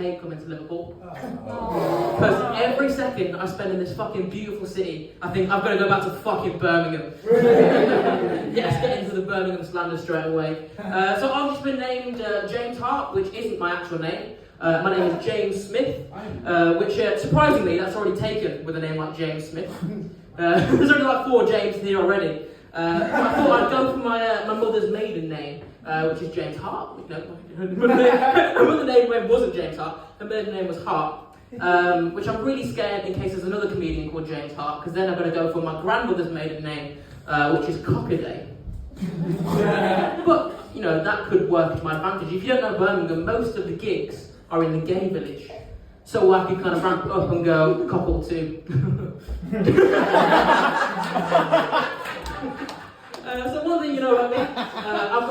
hate coming to Liverpool. Because every second I spend in this fucking beautiful city, I think I've got to go back to fucking Birmingham. Yes, get into the Birmingham slander straight away. So I've just been named James Hart, which isn't my actual name. My name is James Smith, which surprisingly that's already taken with a name like James Smith. There's only like 4 James here already. I thought I'd go for my mother's maiden name, which is James Hart. No, her mother's maiden name wasn't James Hart. Her maiden name was Hart, which I'm really scared in case there's another comedian called James Hart, because then I'm going to go for my grandmother's maiden name, which is Cockaday. But you know that could work to my advantage. If you don't know Birmingham, most of the gigs are in the gay village. So I could kind of ramp it up and go, couple two. So one thing you know about me, I've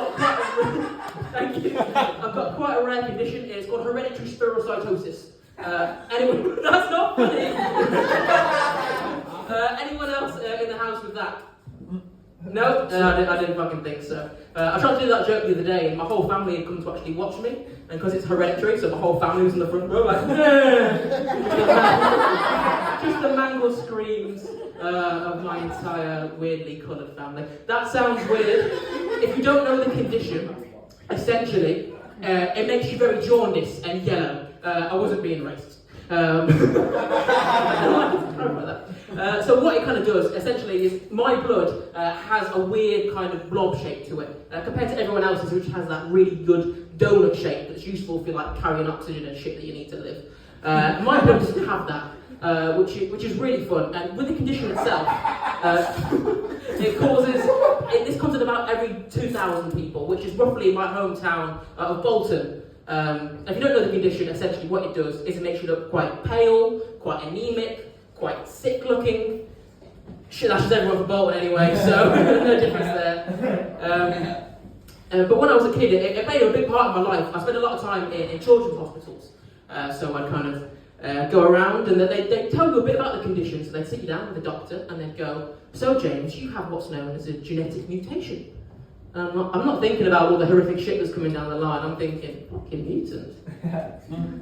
got quite a rare condition. It's called hereditary spirocytosis. Anyone? That's not funny. Anyone else in the house with that? No, I didn't fucking think so. I tried to do that joke the other day, and my whole family had come to actually watch me, and because it's hereditary, so my whole family was in the front row, like, just the mangled screams of my entire weirdly coloured family. That sounds weird. If you don't know the condition, essentially, it makes you very jaundiced and yellow. I wasn't being racist. So what it kind of does, essentially, is my blood has a weird kind of blob shape to it, compared to everyone else's, which has that really good donut shape that's useful for like carrying oxygen and shit that you need to live. My blood doesn't have that, which is really fun. And with the condition itself, this comes in about every 2,000 people, which is roughly my hometown of Bolton. If you don't know the condition, essentially what it does is it makes you look quite pale, quite anemic, quite sick looking. Shit, that's just everyone from Bolton anyway, so no difference there. But when I was a kid, it made a big part of my life. I spent a lot of time in children's hospitals, so I'd kind of go around and they'd tell you a bit about the condition, so they'd sit you down with the doctor and they'd go, so James, you have what's known as a genetic mutation. I'm not thinking about all the horrific shit that's coming down the line. I'm thinking, fucking mutant.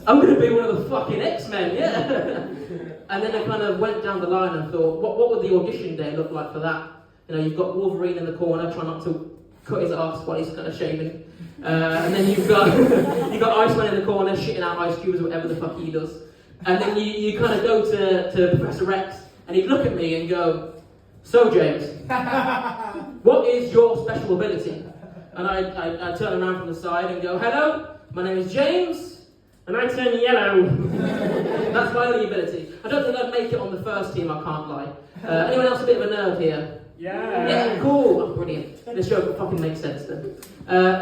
I'm going to be one of the fucking X-Men, yeah. And then I kind of went down the line and thought, what would the audition day look like for that? You know, you've got Wolverine in the corner trying not to cut his arse while he's kind of shaving. And then you've got Iceman in the corner shitting out ice cubes or whatever the fuck he does. And then you kind of go to Professor Rex and he'd look at me and go, so James, what is your special ability? And I turn around from the side and go, hello, my name is James, and I turn yellow. That's my only ability. I don't think I'd make it on the first team, I can't lie. Anyone else a bit of a nerd here? Yeah, cool. Oh, brilliant. This joke fucking makes sense then.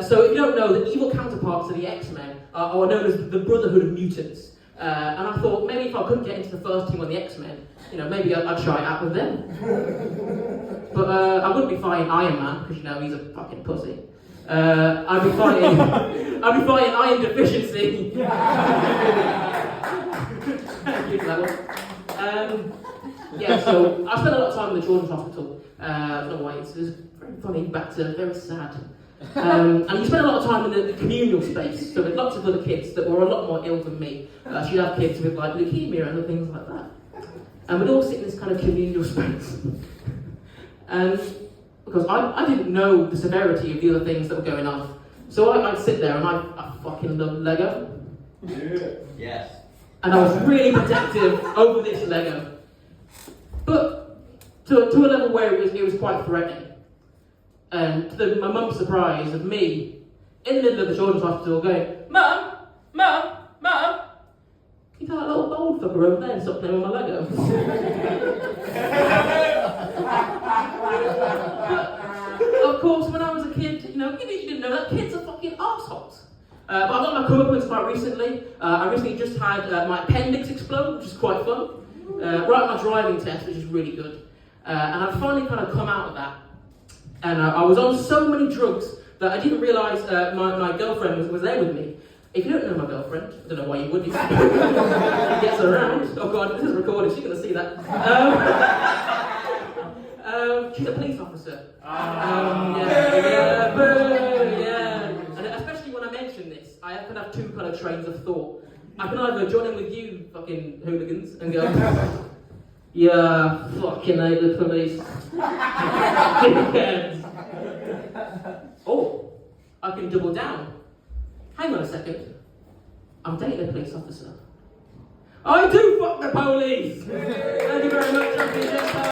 So if you don't know, the evil counterparts of the X-Men are known as the Brotherhood of Mutants. And I thought maybe if I couldn't get into the first team on the X-Men, you know, maybe I'd try it out with them. But I wouldn't be fighting Iron Man, because you know he's a fucking pussy. I'd be fighting iron deficiency. Thank you for that one. Yeah, so I spent a lot of time in the children's hospital. No way, it was very funny, back to very sad. And you spend a lot of time in the communal space, so with lots of other kids that were a lot more ill than me. She'd have kids with like leukemia and other things like that. And we'd all sit in this kind of communal space. And because I didn't know the severity of the other things that were going on. So I'd sit there and I fucking love Lego. Yeah. Yes. And I was really protective over this Lego. But to a level where it was quite threatening. And to my mum's surprise of me, in the middle of the children's hospital going, Mum! Can you tell that little bold fucker over there and stop playing with my Lego? But, of course, when I was a kid, you didn't know that kids are fucking arseholes. But I got my comeuppance quite recently. I recently just had my appendix explode, which is quite fun. Right at my driving test, which is really good. And I've finally kind of come out of that. And I was on so many drugs that I didn't realise my girlfriend was there with me. If you don't know my girlfriend, I don't know why you would. She gets around. Oh god, this is recorded, she's going to see that. She's a police officer. Yeah. And especially when I mention this, I have to have two kind of trains of thought. I can either join in with you fucking hooligans and go, yeah, fucking hate the police. Dickheads. Or I can double down. Hang on a second. I'm dating a police officer. I do fuck the police! Thank you very much, champion.